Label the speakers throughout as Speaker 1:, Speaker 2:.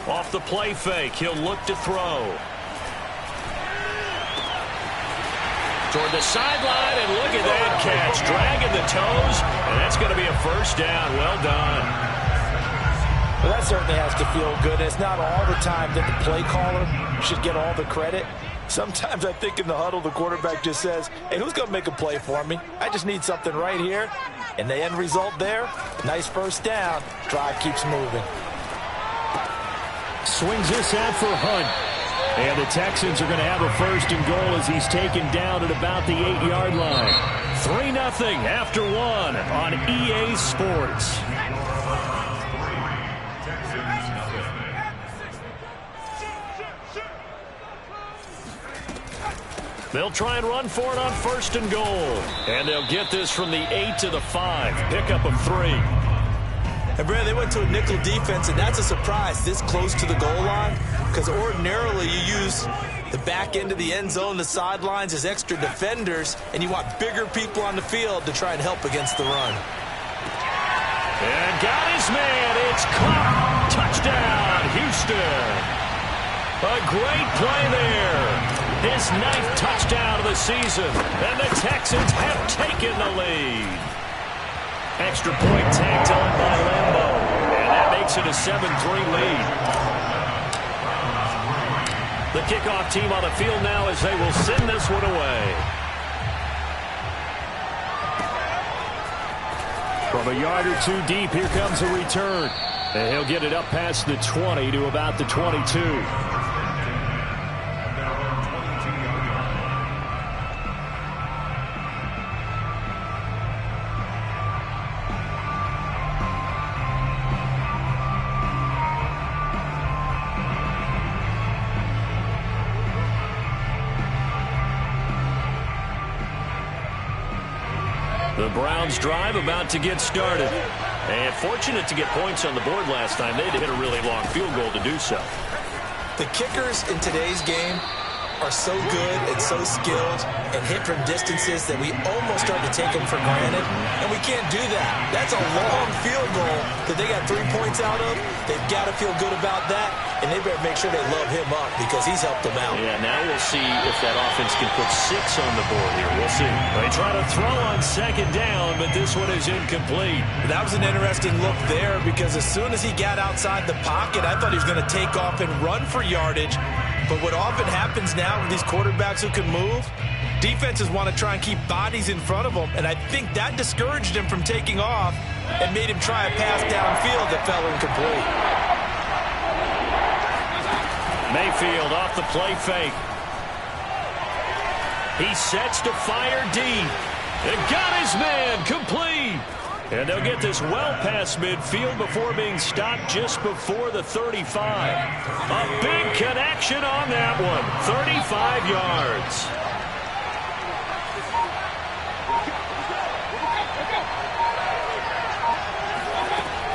Speaker 1: Off the play fake, he'll look to throw. Toward the sideline, and look at that catch. Dragging the toes, and that's going to be a first down. Well done.
Speaker 2: Well, that certainly has to feel good. It's not all the time that the play caller should get all the credit. Sometimes I think in the huddle, the quarterback just says, hey, who's going to make a play for me? I just need something right here. And the end result there, nice first down. Drive keeps moving.
Speaker 1: Swings this out for Hunt. And the Texans are going to have a first and goal as he's taken down at about the 8-yard line. 3-0 after 1 on EA Sports. They'll try and run for it on first and goal. And they'll get this from the 8 to the 5. Pickup of 3.
Speaker 3: And, Brad, they went to a nickel defense, and that's a surprise this close to the goal line, because ordinarily you use the back end of the end zone, the sidelines as extra defenders, and you want bigger people on the field to try and help against the run.
Speaker 1: And got his man. It's caught. Touchdown, Houston. A great play there. His 9th touchdown of the season, and the Texans have taken the lead. Extra point tagged on by Lambo, and that makes it a 7-3 lead. The kickoff team on the field now as they will send this one away. From a yard or two deep, here comes a return. And he'll get it up past the 20 to about the 22. The Browns drive about to get started. And fortunate to get points on the board last time. They had to hit a really long field goal to do so.
Speaker 3: The kickers in today's game are so good and so skilled and hit from distances that we almost start to take them for granted. And we can't do that. That's a long field goal that they got 3 points out of. They've got to feel good about that. And they better make sure they love him up because he's helped them out.
Speaker 1: Yeah, now we'll see if that offense can put 6 on the board here. We'll see. They try to throw on second down, but this one is incomplete.
Speaker 3: That was an interesting look there because as soon as he got outside the pocket, I thought he was going to take off and run for yardage. But what often happens now with these quarterbacks who can move, defenses want to try and keep bodies in front of them, and I think that discouraged him from taking off and made him try a pass downfield that fell incomplete.
Speaker 1: Mayfield off the play fake. He sets to fire deep. And got his man complete. And they'll get this well past midfield before being stopped just before the 35. A big connection on that one. 35 yards.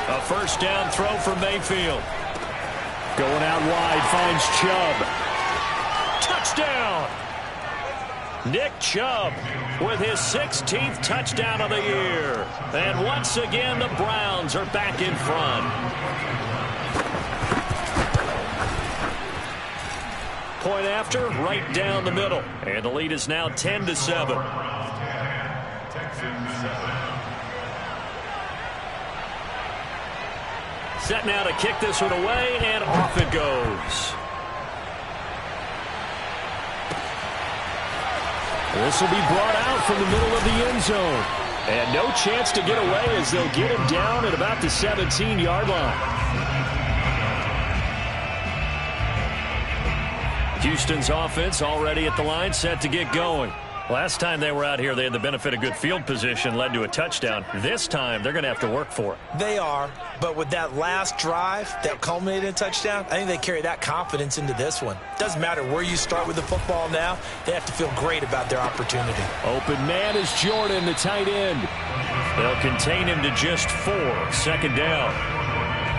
Speaker 1: A first down throw from Mayfield. Going out wide, finds Chubb. Touchdown! Nick Chubb with his 16th touchdown of the year. And once again, the Browns are back in front. Point after, right down the middle. And the lead is now 10-7. Set now to kick this one away, and off it goes. This will be brought out from the middle of the end zone. And no chance to get away as they'll get him down at about the 17-yard line. Houston's offense already at the line, set to get going. Last time they were out here, they had the benefit of good field position, led to a touchdown. This time, they're going to have to work for it.
Speaker 3: They are, but with that last drive that culminated in a touchdown, I think they carry that confidence into this one. Doesn't matter where you start with the football now, they have to feel great about their opportunity.
Speaker 1: Open man is Jordan, the tight end. They'll contain him to just 4, second down.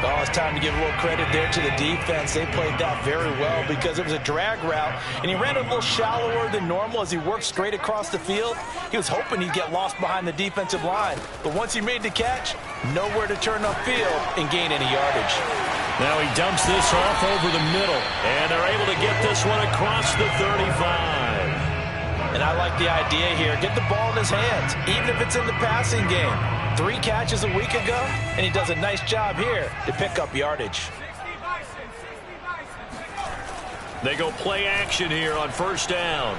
Speaker 2: Oh, it's time to give a little credit there to the defense. They played that very well because it was a drag route, and he ran a little shallower than normal as he worked straight across the field. He was hoping he'd get lost behind the defensive line, but once he made the catch, nowhere to turn upfield and gain any yardage.
Speaker 1: Now he dumps this off over the middle, and they're able to get this one across the 35.
Speaker 2: And I like the idea here. Get the ball in his hands, even if it's in the passing game. 3 catches a week ago, and he does a nice job here to pick up yardage.
Speaker 1: They go play action here on first down.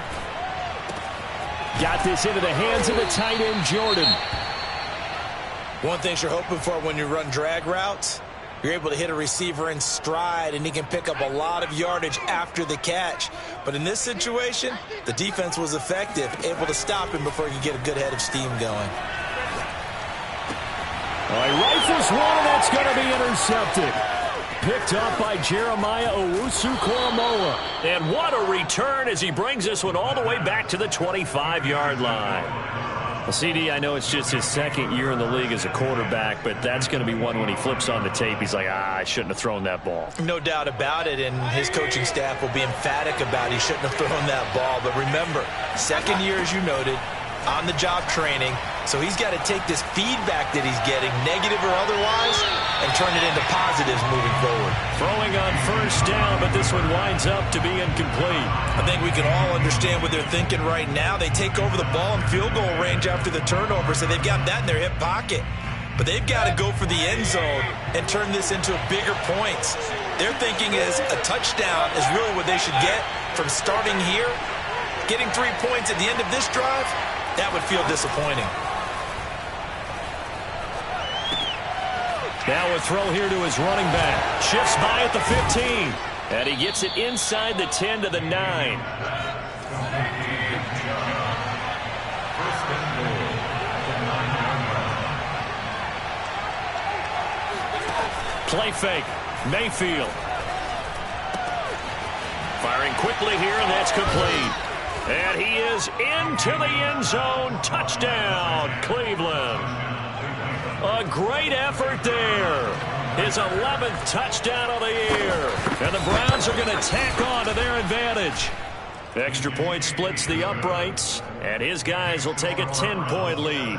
Speaker 1: Got this into the hands of the tight end, Jordan.
Speaker 3: One thing you're hoping for when you run drag routes, you're able to hit a receiver in stride, and he can pick up a lot of yardage after the catch. But in this situation, the defense was effective, able to stop him before he could get a good head of steam going.
Speaker 1: He rifles one, and that's going to be intercepted. Picked up by Jeremiah Owusu-Koramoah. And what a return as he brings this one all the way back to the 25-yard line. Well, CD, I know it's just his second year in the league as a quarterback, but that's going to be one when he flips on the tape. He's like, I shouldn't have thrown that ball.
Speaker 2: No doubt about it, and his coaching staff will be emphatic about he shouldn't have thrown that ball. But remember, second year, as you noted, on-the-job training, so he's got to take this feedback that he's getting, negative or otherwise, and turn it into positives moving forward.
Speaker 1: Throwing on first down, but this one winds up to be incomplete.
Speaker 3: I think we can all understand what they're thinking right now. They take over the ball in field goal range after the turnover, so they've got that in their hip pocket. But they've got to go for the end zone and turn this into bigger points. Their thinking is a touchdown is really what they should get from starting here. Getting 3 points at the end of this drive, that would feel disappointing.
Speaker 1: Now a throw here to his running back. Shifts by at the 15. And he gets it inside the 10 to the 9. Play fake. Mayfield. Firing quickly here, and that's complete. And he is into the end zone. Touchdown, Cleveland. A great effort there. His 11th touchdown of the year. And the Browns are going to tack on to their advantage. Extra point splits the uprights, and his guys will take a 10-point lead.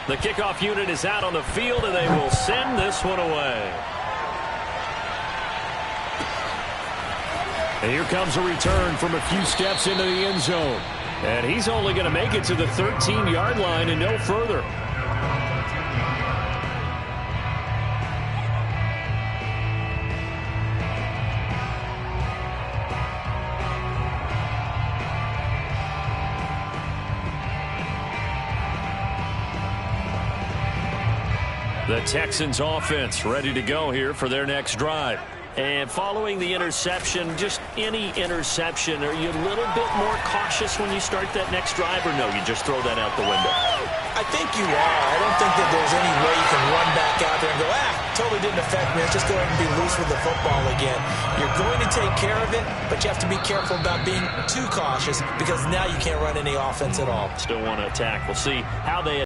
Speaker 1: The kickoff unit is out on the field, and they will send this one away. And here comes a return from a few steps into the end zone. And he's only going to make it to the 13-yard line and no further. The Texans offense ready to go here for their next drive. And following the interception, just any interception, are you a little bit more cautious when you start that next drive, or no, you just throw that out the window?
Speaker 2: I think you are. I don't think that there's any way you can run back out there and go, totally didn't affect me. Let's just go ahead and be loose with the football again. You're going to take care of it, but you have to be careful about being too cautious because now you can't run any offense at all.
Speaker 1: Still want to attack. We'll see how they...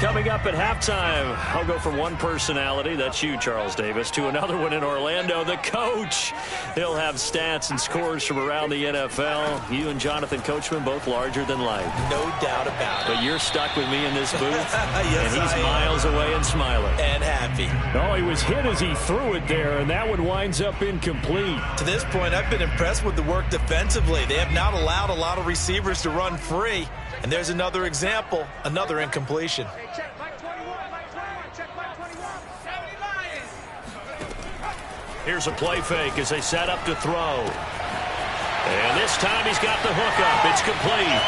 Speaker 1: Coming up at halftime, I'll go from one personality, that's you, Charles Davis, to another one in Orlando, the coach. He'll have stats and scores from around the NFL. You and Jonathan Coachman, both larger than life.
Speaker 2: No doubt about it.
Speaker 1: But you're stuck with me in this booth,
Speaker 2: yes,
Speaker 1: and he's miles away and smiling.
Speaker 2: And happy.
Speaker 1: Oh, he was hit as he threw it there, and that one winds up incomplete.
Speaker 3: To this point, I've been impressed with the work defensively. They have not allowed a lot of receivers to run free. And there's another example, another incompletion.
Speaker 1: Here's a play fake as they set up to throw. And this time he's got the hook up. It's complete.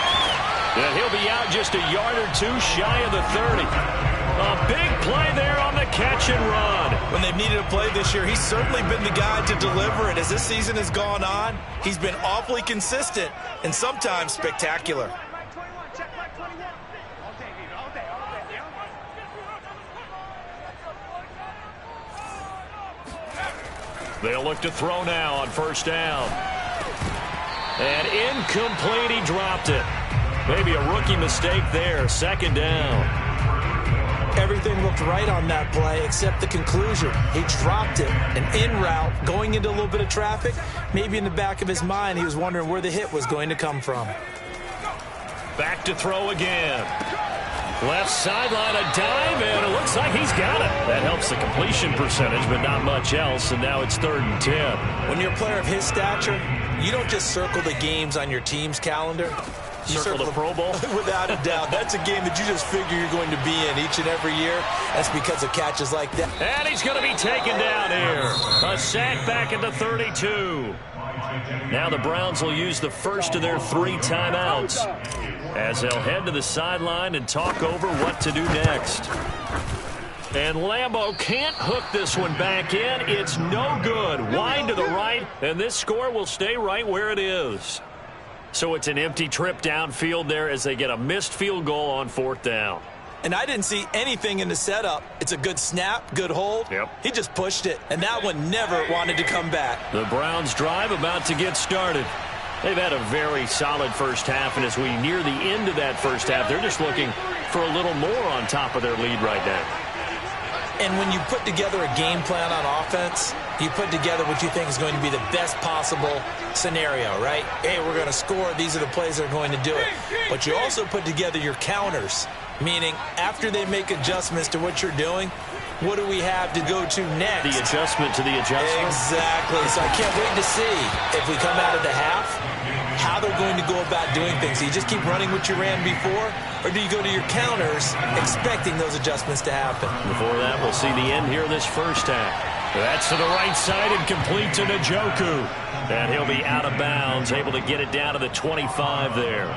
Speaker 1: And he'll be out just a yard or two shy of the 30. A big play there on the catch and run.
Speaker 3: When they've needed a play this year, he's certainly been the guy to deliver it. As this season has gone on, he's been awfully consistent and sometimes spectacular.
Speaker 1: They'll look to throw now on first down. And incomplete, he dropped it. Maybe a rookie mistake there. Second down.
Speaker 3: Everything looked right on that play except the conclusion. He dropped it, an in route, going into a little bit of traffic. Maybe in the back of his mind, he was wondering where the hit was going to come from.
Speaker 1: Back to throw again. Left sideline, a dive, and it looks like he's got it. That helps the completion percentage, but not much else, and now it's 3rd and 10.
Speaker 3: When you're a player of his stature, you don't just circle the games on your team's calendar. You
Speaker 1: circle the Pro Bowl?
Speaker 3: Without a doubt. That's a game that you just figure you're going to be in each and every year. That's because of catches like that.
Speaker 1: And he's going to be taken down here. A sack back at the 32. Now the Browns will use the first of their 3 timeouts as they'll head to the sideline and talk over what to do next. And Lambeau can't hook this one back in. It's no good. Wide to the right, and this score will stay right where it is. So it's an empty trip downfield there as they get a missed field goal on 4th down.
Speaker 3: And I didn't see anything in the setup. It's a good snap, good hold.
Speaker 1: Yep.
Speaker 3: He just pushed it, and that one never wanted to come back.
Speaker 1: The Browns drive about to get started. They've had a very solid first half, and as we near the end of that first half, they're just looking for a little more on top of their lead right now.
Speaker 3: And when you put together a game plan on offense, you put together what you think is going to be the best possible scenario, right? Hey, we're going to score. These are the plays that are going to do it. But you also put together your counters, meaning after they make adjustments to what you're doing, what do we have to go to next?
Speaker 1: The adjustment to the adjustment.
Speaker 3: Exactly. So I can't wait to see if we come out of the half, how they're going to go about doing things. Do you just keep running what you ran before, or do you go to your counters expecting those adjustments to happen?
Speaker 1: Before that, we'll see the end here this first half. That's to the right side and complete to Njoku. And he'll be out of bounds, able to get it down to the 25 there.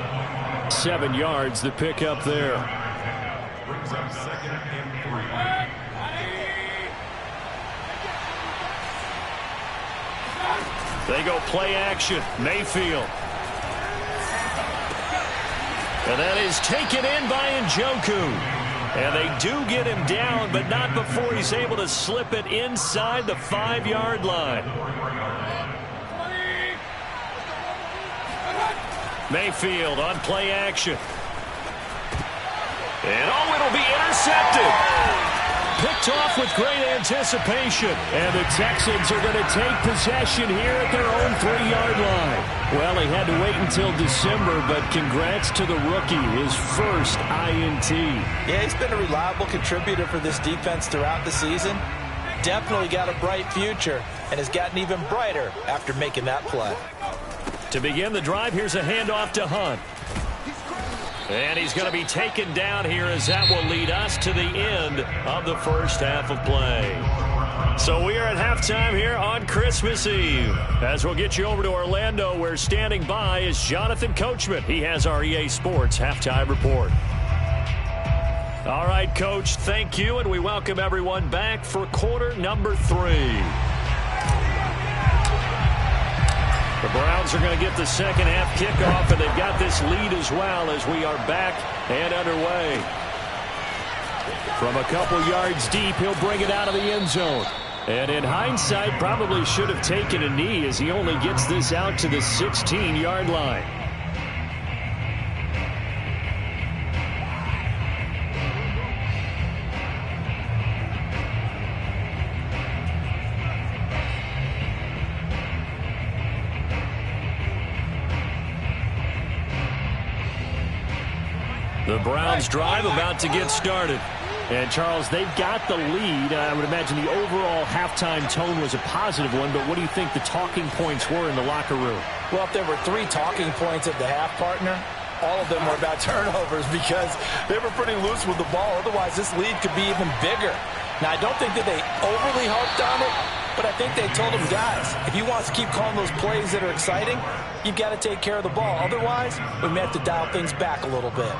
Speaker 1: 7 yards, the pickup there. They go play action. Mayfield. And that is taken in by Njoku. And they do get him down, but not before he's able to slip it inside the 5-yard line. Mayfield on play action. And oh, it'll be intercepted. Picked off with great anticipation. And the Texans are going to take possession here at their own 3-yard line. Well, he had to wait until December, but congrats to the rookie, his first INT.
Speaker 3: Yeah, he's been a reliable contributor for this defense throughout the season. Definitely got a bright future and has gotten even brighter after making that play.
Speaker 1: To begin the drive, here's a handoff to Hunt. And he's going to be taken down here as that will lead us to the end of the first half of play. So we are at halftime here on Christmas Eve. As we'll get you over to Orlando, where standing by is Jonathan Coachman. He has our EA Sports halftime report. All right, Coach, thank you, and we welcome everyone back for quarter number 3. The Browns are going to get the second half kickoff, and they've got this lead as well as we are back and underway. From a couple yards deep, he'll bring it out of the end zone. And in hindsight, probably should have taken a knee as he only gets this out to the 16-yard line. The Browns drive about to get started. And, Charles, they've got the lead. I would imagine the overall halftime tone was a positive one, but what do you think the talking points were in the locker room?
Speaker 3: Well, if there were 3 talking points at the half, partner, all of them were about turnovers because they were pretty loose with the ball. Otherwise, this lead could be even bigger. Now, I don't think that they overly harped on it, but I think they told them, guys, if you want to keep calling those plays that are exciting, you've got to take care of the ball. Otherwise, we may have to dial things back a little bit.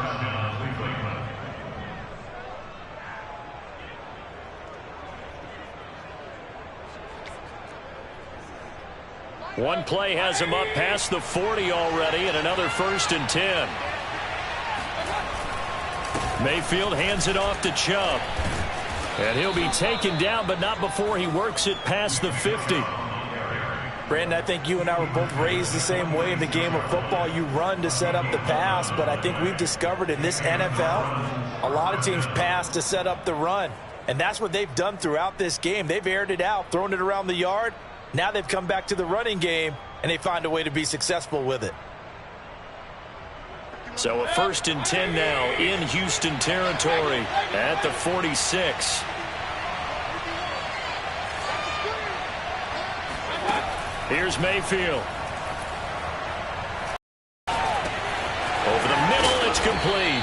Speaker 1: One play has him up past the 40 already, and another 1st and 10. Mayfield hands it off to Chubb. And he'll be taken down, but not before he works it past the 50.
Speaker 2: Brandon, I think you and I were both raised the same way in the game of football. You run to set up the pass, but I think we've discovered in this NFL, a lot of teams pass to set up the run. And that's what they've done throughout this game. They've aired it out, thrown it around the yard. Now they've come back to the running game, and they find a way to be successful with it.
Speaker 1: So a 1st and 10 now in Houston territory at the 46. Here's Mayfield. Over the middle, it's complete.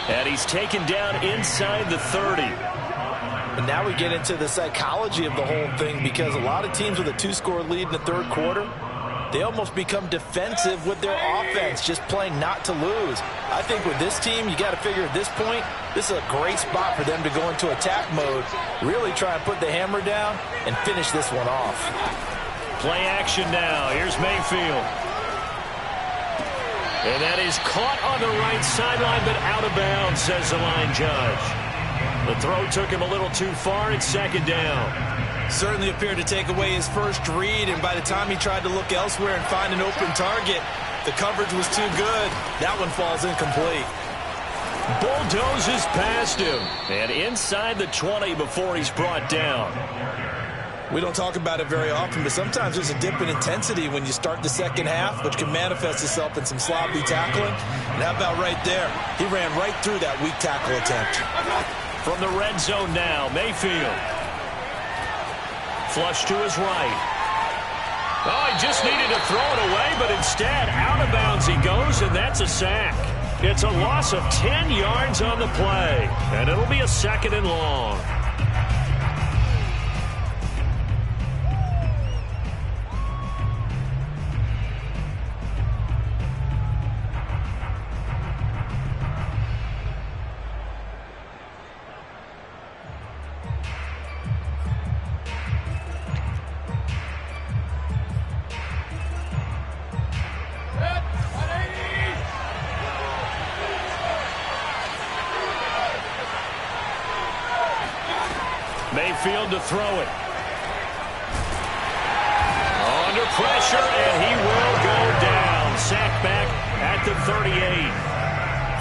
Speaker 1: And he's taken down inside the 30.
Speaker 2: And now we get into the psychology of the whole thing, because a lot of teams with a 2-score lead in the third quarter, they almost become defensive with their offense, just playing not to lose. I think with this team, you got to figure at this point, this is a great spot for them to go into attack mode, really try and put the hammer down and finish this one off.
Speaker 1: Play action now. Here's Mayfield. And that is caught on the right sideline, but out of bounds, says the line judge. The throw took him a little too far. It's 2nd down.
Speaker 3: Certainly appeared to take away his first read, and by the time he tried to look elsewhere and find an open target, the coverage was too good. That one falls incomplete.
Speaker 1: Bulldozes past him. And inside the 20 before he's brought down.
Speaker 3: We don't talk about it very often, but sometimes there's a dip in intensity when you start the second half, which can manifest itself in some sloppy tackling. And how about right there? He ran right through that weak tackle attempt.
Speaker 1: From the red zone now, Mayfield. Flush to his right. Oh, he just needed to throw it away, but instead, out of bounds he goes, and that's a sack. It's a loss of 10 yards on the play, and it'll be a 2nd and long. Mayfield to throw it. Under pressure, and he will go down. Sack back at the 38.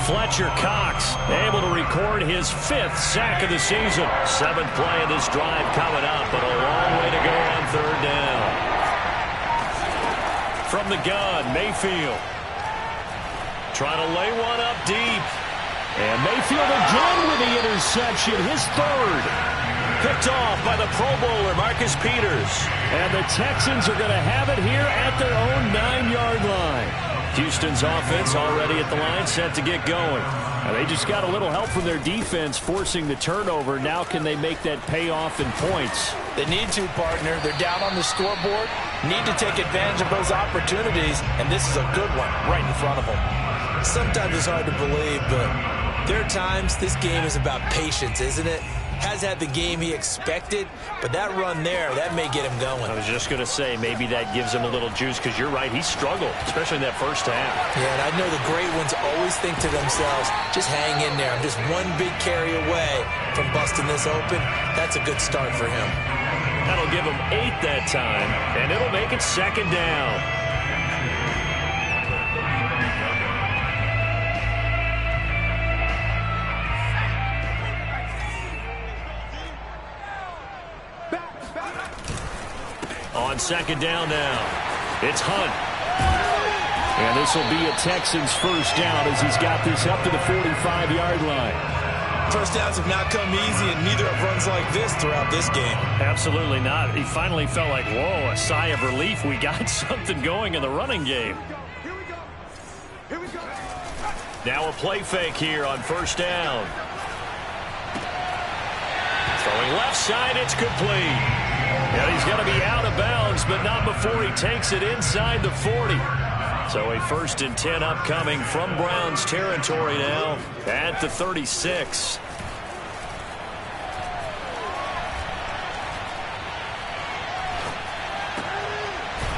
Speaker 1: Fletcher Cox able to record his 5th sack of the season. 7th play of this drive coming up, but a long way to go on 3rd down. From the gun, Mayfield. Trying to lay one up deep. And Mayfield again with the interception, his 3rd. Picked off by the Pro Bowler, Marcus Peters. And the Texans are going to have it here at their own 9-yard line. Houston's offense already at the line, set to get going. They just got a little help from their defense forcing the turnover. Now can they make that pay off in points?
Speaker 2: They need to, partner. They're down on the scoreboard. Need to take advantage of those opportunities, and this is a good one right in front of them.
Speaker 3: Sometimes it's hard to believe, but there are times this game is about patience, isn't it? Has had the game he expected, but that run there, that may get him going.
Speaker 1: I was just going to say, maybe that gives him a little juice, because you're right, he struggled, especially in that first half.
Speaker 2: Yeah, and I know the great ones always think to themselves, just hang in there. I'm just one big carry away from busting this open. That's a good start for him.
Speaker 1: That'll give him 8 that time, and it'll make it 2nd down. On 2nd down now, it's Hunt. And this will be a Texans 1st down as he's got this up to the 45-yard line.
Speaker 3: First downs have not come easy, and neither have runs like this throughout this game.
Speaker 1: Absolutely not. He finally felt like, whoa, a sigh of relief. We got something going in the running game.
Speaker 4: Here we go.
Speaker 1: Now a play fake here on 1st down. Throwing left side, it's complete. Yeah, he's got to be out of bounds, but not before he takes it inside the 40. So a 1st and 10 upcoming from Browns territory now at the 36.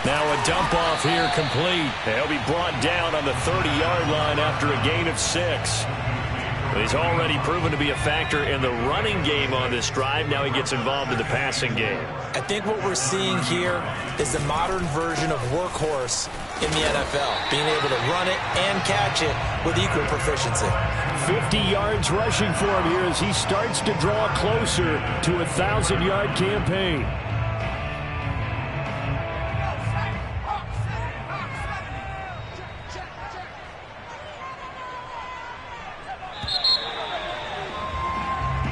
Speaker 1: Now a dump off here complete. They'll be brought down on the 30-yard line after a gain of 6. He's already proven to be a factor in the running game on this drive. Now he gets involved in the passing game.
Speaker 3: I think what we're seeing here is the modern version of workhorse in the NFL, being able to run it and catch it with equal proficiency.
Speaker 1: 50 yards rushing for him here as he starts to draw closer to a 1,000-yard campaign.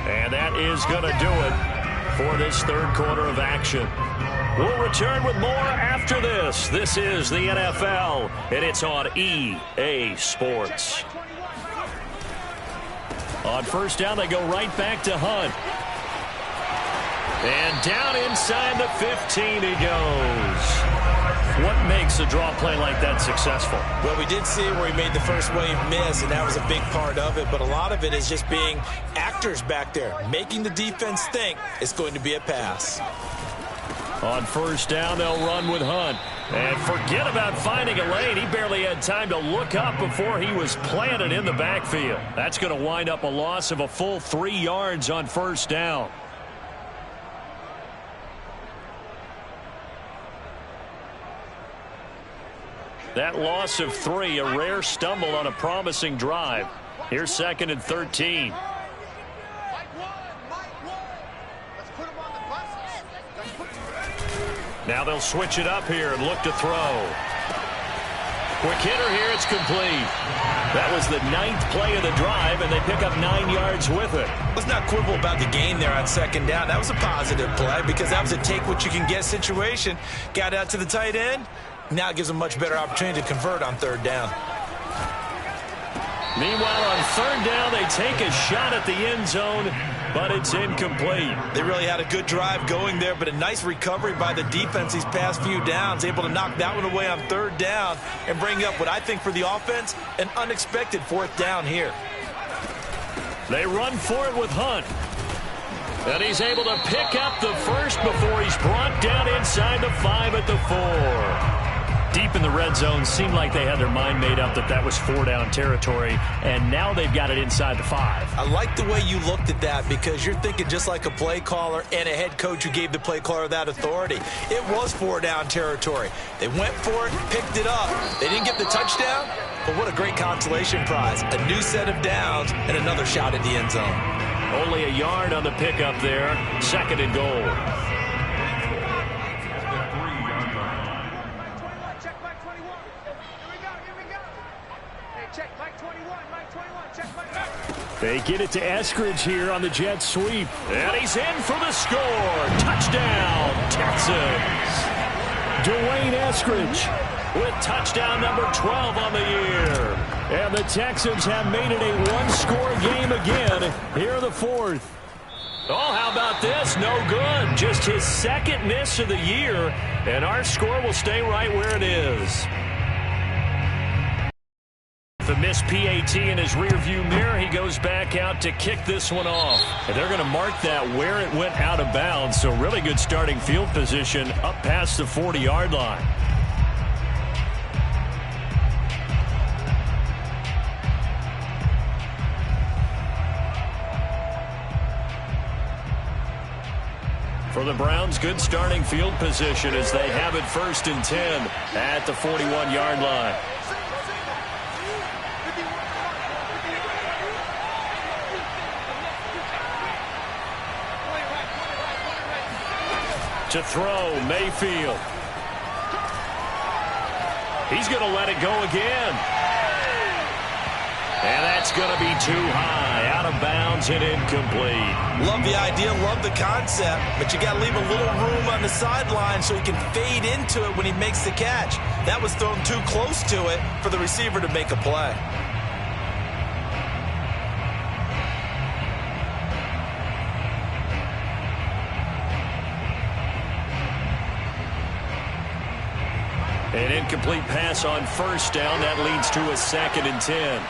Speaker 1: And that is going to do it for this third quarter of action. We'll return with more after this. This is the NFL, and it's on EA Sports. On first down, they go right back to Hunt. And down inside the 15 he goes. What makes a draw play like that successful?
Speaker 3: Well, we did see where he made the first wave miss, and that was a big part of it. But a lot of it is just being actors back there, making the defense think it's going to be a pass.
Speaker 1: On first down, they'll run with Hunt. And forget about finding a lane. He barely had time to look up before he was planted in the backfield. That's going to wind up a loss of a full 3 yards on first down. That loss of 3, a rare stumble on a promising drive. Here's 2nd and 13. Now they'll switch it up here and look to throw. Quick hitter here, it's complete. That was the 9th play of the drive, and they pick up 9 yards with it.
Speaker 3: Let's not quibble about the gain there on 2nd down. That was a positive play because that was a take-what-you-can-get situation. Got out to the tight end. Now it gives them a much better opportunity to convert on 3rd down.
Speaker 1: Meanwhile, on 3rd down, they take a shot at the end zone, but it's incomplete.
Speaker 3: They really had a good drive going there, but a nice recovery by the defense these past few downs, able to knock that one away on 3rd down and bring up what I think for the offense, an unexpected 4th down here.
Speaker 1: They run for it with Hunt. And he's able to pick up the first before he's brought down inside the 5 at the 4. Deep in the red zone, seemed like they had their mind made up that was 4-down territory, and now they've got it inside the 5.
Speaker 3: I like the way you looked at that because you're thinking just like a play caller and a head coach who gave the play caller that authority. It was 4-down territory. They went for it, picked it up. They didn't get the touchdown, but what a great consolation prize. A new set of downs and another shot at the end zone.
Speaker 1: Only a yard on the pickup there. 2nd and goal. They get it to Eskridge here on the jet sweep. And he's in for the score. Touchdown, Texans. Dwayne Eskridge with touchdown number 12 on the year. And the Texans have made it a one-score game again here in the 4th. Oh, how about this? No good. Just his 2nd miss of the year. And our score will stay right where it is. The missed PAT in his rearview mirror, he goes back out to kick this one off. And they're going to mark that where it went out of bounds. So really good starting field position up past the 40-yard line. For the Browns, good starting field position as they have it 1st and 10 at the 41-yard line. To throw, Mayfield. He's going to let it go again. And that's going to be too high, out of bounds and incomplete.
Speaker 3: Love the idea, love the concept, but you got to leave a little room on the sideline so he can fade into it when he makes the catch. That was thrown too close to it for the receiver to make a play.
Speaker 1: An incomplete pass on 1st down. That leads to a 2nd and 10.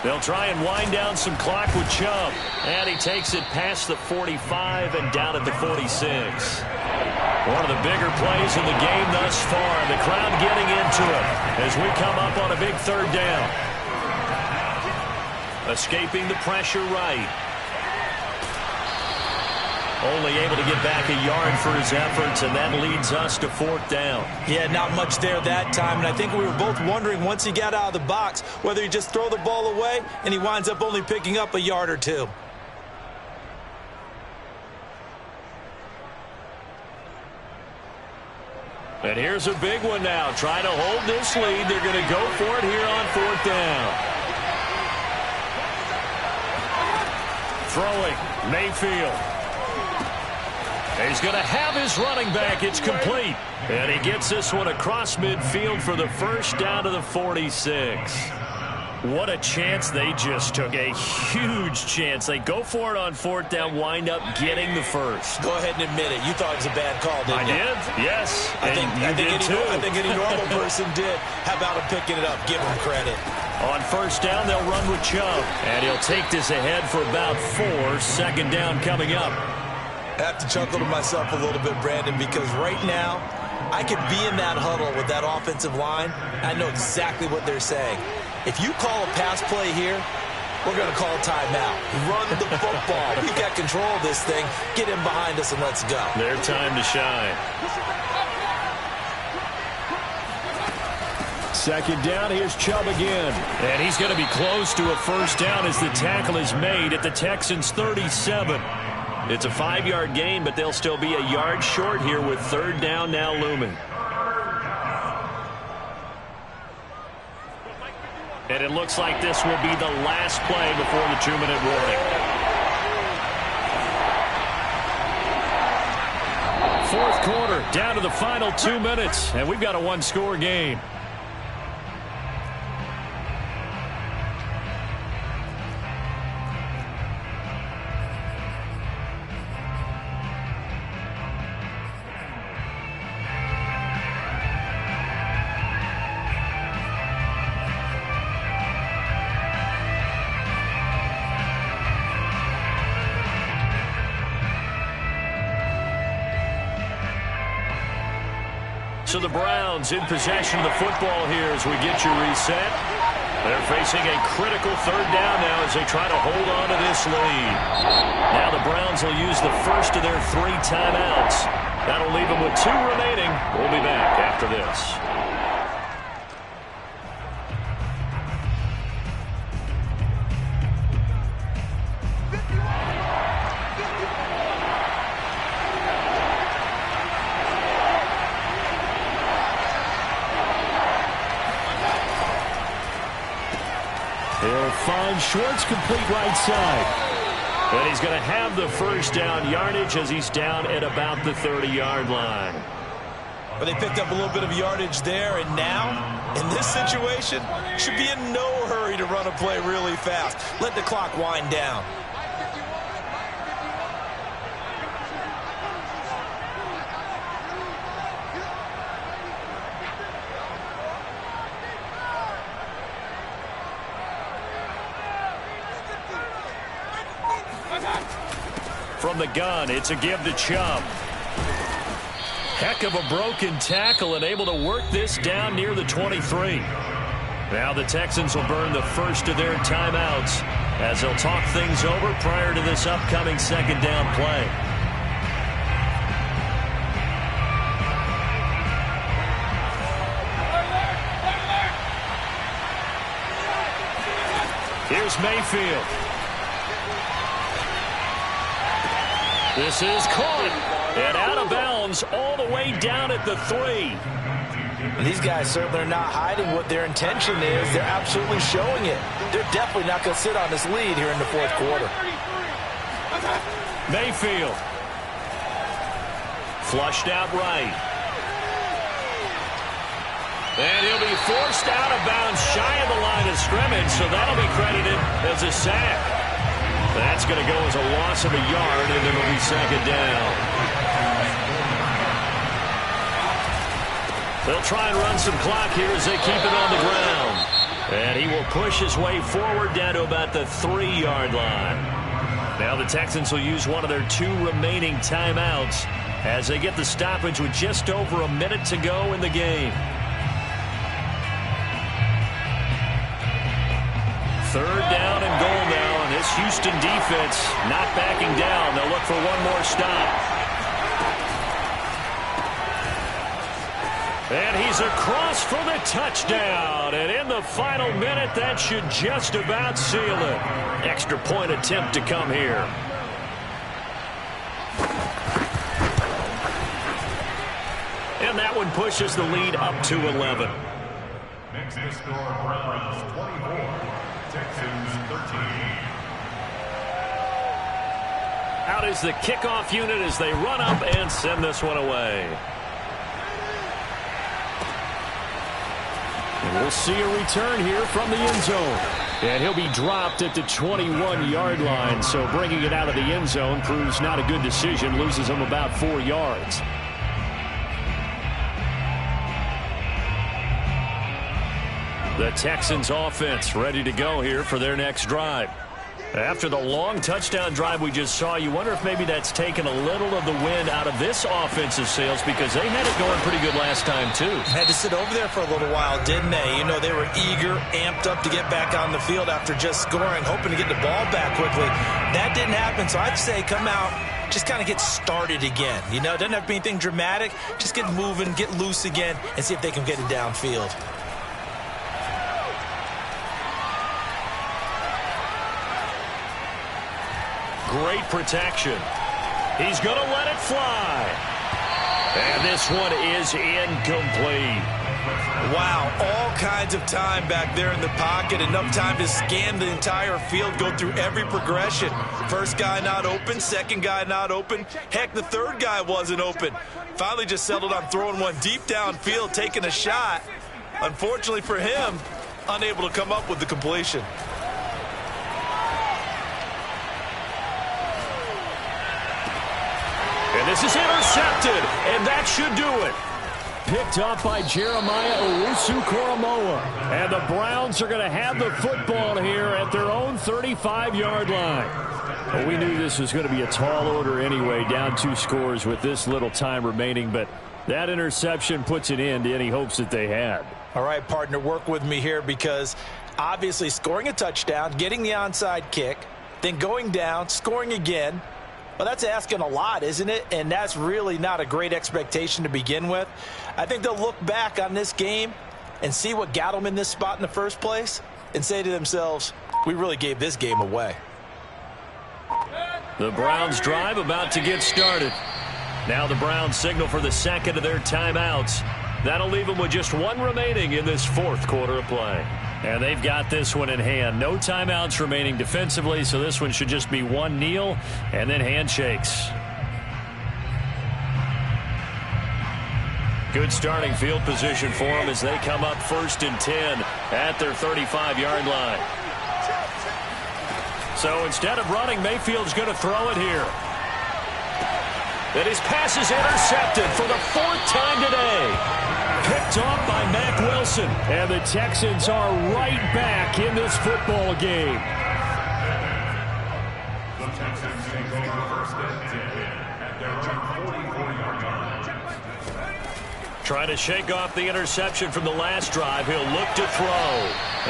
Speaker 1: They'll try and wind down some clock with Chubb. And he takes it past the 45 and down at the 46. One of the bigger plays in the game thus far. The crowd getting into it as we come up on a big 3rd down. Escaping the pressure right. Only able to get back a yard for his efforts, and that leads us to 4th down.
Speaker 3: Yeah, not much there that time, and I think we were both wondering once he got out of the box whether he just throw the ball away and he winds up only picking up a yard or two.
Speaker 1: And here's a big one now. Trying to hold this lead. They're going to go for it here on 4th down. Throwing, Mayfield. He's going to have his running back. It's complete. And he gets this one across midfield for the first down to the 46. What a chance they just took. A huge chance. They go for it on 4th down, wind up getting the first.
Speaker 3: Go ahead and admit it. You thought it was a bad call, didn't you?
Speaker 1: I did, yes.
Speaker 3: I think any normal person did. How about him picking it up? Give him credit.
Speaker 1: On 1st down, they'll run with Chubb. And he'll take this ahead for about 4. 2nd down coming up.
Speaker 3: I have to chuckle to myself a little bit, Brandon, because right now I could be in that huddle with that offensive line. I know exactly what they're saying. If you call a pass play here, we're going to call a timeout. Run the football. We've got control of this thing. Get him behind us and let's go.
Speaker 1: Their time to shine. 2nd down, here's Chubb again. And he's going to be close to a 1st down as the tackle is made at the Texans' 37. It's a 5-yard gain, but they'll still be a yard short here with 3rd down now looming. And it looks like this will be the last play before the 2-minute warning. 4th quarter, down to the final 2 minutes, and we've got a 1-score game. So the Browns in possession of the football here as we get you reset. They're facing a critical 3rd down now as they try to hold on to this lead. Now the Browns will use the first of their 3 timeouts. That'll leave them with 2 remaining. We'll be back after this. He'll find Schwartz complete right side. And he's going to have the 1st down yardage as he's down at about the 30-yard line.
Speaker 3: But they picked up a little bit of yardage there, and now, in this situation, should be in no hurry to run a play really fast. Let the clock wind down.
Speaker 1: From the gun, it's a give to Chubb. Heck of a broken tackle and able to work this down near the 23. Now the Texans will burn the first of their timeouts as they'll talk things over prior to this upcoming 2nd down play. Here's Mayfield. This is caught and out of bounds all the way down at the 3.
Speaker 2: And these guys certainly are not hiding what their intention is. They're absolutely showing it. They're definitely not going to sit on this lead here in the 4th quarter.
Speaker 1: Mayfield. Flushed out right. And he'll be forced out of bounds shy of the line of scrimmage, so that'll be credited as a sack. That's going to go as a loss of a yard, and it'll be 2nd down. They'll try and run some clock here as they keep it on the ground. And he will push his way forward down to about the 3-yard line. Now the Texans will use one of their 2 remaining timeouts as they get the stoppage with just over a minute to go in the game. 3rd down and goal this Houston defense not backing down. They'll look for one more stop. And he's across for the touchdown. And in the final minute, that should just about seal it. Extra point attempt to come here. And that one pushes the lead up to 11.
Speaker 5: Next to score, Browns 24, Texans 13.
Speaker 1: Out is the kickoff unit as they run up and send this one away. And we'll see a return here from the end zone. And he'll be dropped at the 21-yard line. So bringing it out of the end zone proves not a good decision. Loses him about 4 yards. The Texans offense ready to go here for their next drive. After the long touchdown drive we just saw, you wonder if maybe that's taken a little of the wind out of this offensive sails because they had it going pretty good last time too.
Speaker 3: Had to sit over there for a little while, didn't they? You know, they were eager, amped up to get back on the field after just scoring, hoping to get the ball back quickly. That didn't happen, so I'd say come out, just kind of get started again. You know, it doesn't have to be anything dramatic. Just get moving, get loose again, and see if they can get it downfield.
Speaker 1: Great protection. He's going to let it fly. And this one is incomplete.
Speaker 3: Wow, all kinds of time back there in the pocket. Enough time to scan the entire field, go through every progression. First guy not open, second guy not open. Heck, the third guy wasn't open. Finally just settled on throwing one deep downfield, taking a shot. Unfortunately for him, unable to come up with the completion.
Speaker 1: And this is intercepted, and that should do it. Picked up by Jeremiah Owusu-Koramoah. And the Browns are going to have the football here at their own 35-yard line. Well, we knew this was going to be a tall order anyway, down 2 scores with this little time remaining, but that interception puts an end to any hopes that they had.
Speaker 3: All right, partner, work with me here because obviously scoring a touchdown, getting the onside kick, then going down, scoring again. Well, that's asking a lot, isn't it? And that's really not a great expectation to begin with. I think they'll look back on this game and see what got them in this spot in the first place and say to themselves, we really gave this game away.
Speaker 1: The Browns drive about to get started. Now the Browns signal for the second of their timeouts. That'll leave them with just one remaining in this fourth quarter of play. And they've got this one in hand. No timeouts remaining defensively, so this one should just be one kneel and then handshakes. Good starting field position for them as they come up 1st and 10 at their 35-yard line. So instead of running, Mayfield's going to throw it here. And his pass is intercepted for the 4th time today. Picked off by Mack Wilson. And the Texans are right back in this football game.
Speaker 5: The Texans take over 1st and 10 at their own 44-yard line.
Speaker 1: Trying to shake off the interception from the last drive. He'll look to throw.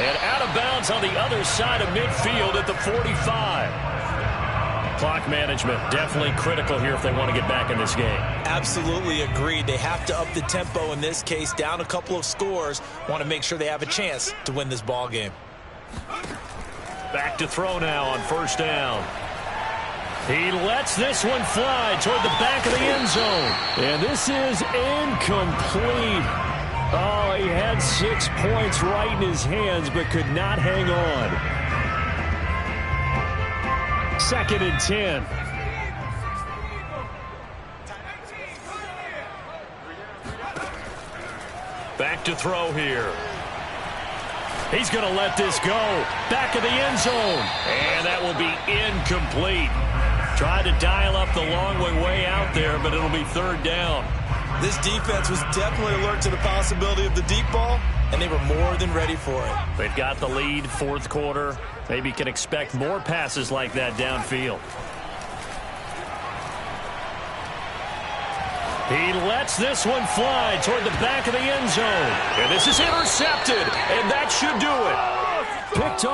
Speaker 1: And out of bounds on the other side of midfield at the 45. Clock management definitely critical here if they want to get back in this game.
Speaker 3: Absolutely agreed. They have to up the tempo in this case, down a couple of scores. Want to make sure they have a chance to win this ball game.
Speaker 1: Back to throw now on 1st down. He lets this one fly toward the back of the end zone. And this is incomplete. Oh, he had 6 points right in his hands but could not hang on. 2nd and 10. Back to throw here. He's going to let this go. Back of the end zone. And that will be incomplete. Tried to dial up the long way out there, but it'll be 3rd down.
Speaker 3: This defense was definitely alert to the possibility of the deep ball, and they were more than ready for it.
Speaker 1: They've got the lead, 4th quarter. Maybe can expect more passes like that downfield. He lets this one fly toward the back of the end zone. And this is intercepted, and that should do it. Picked off.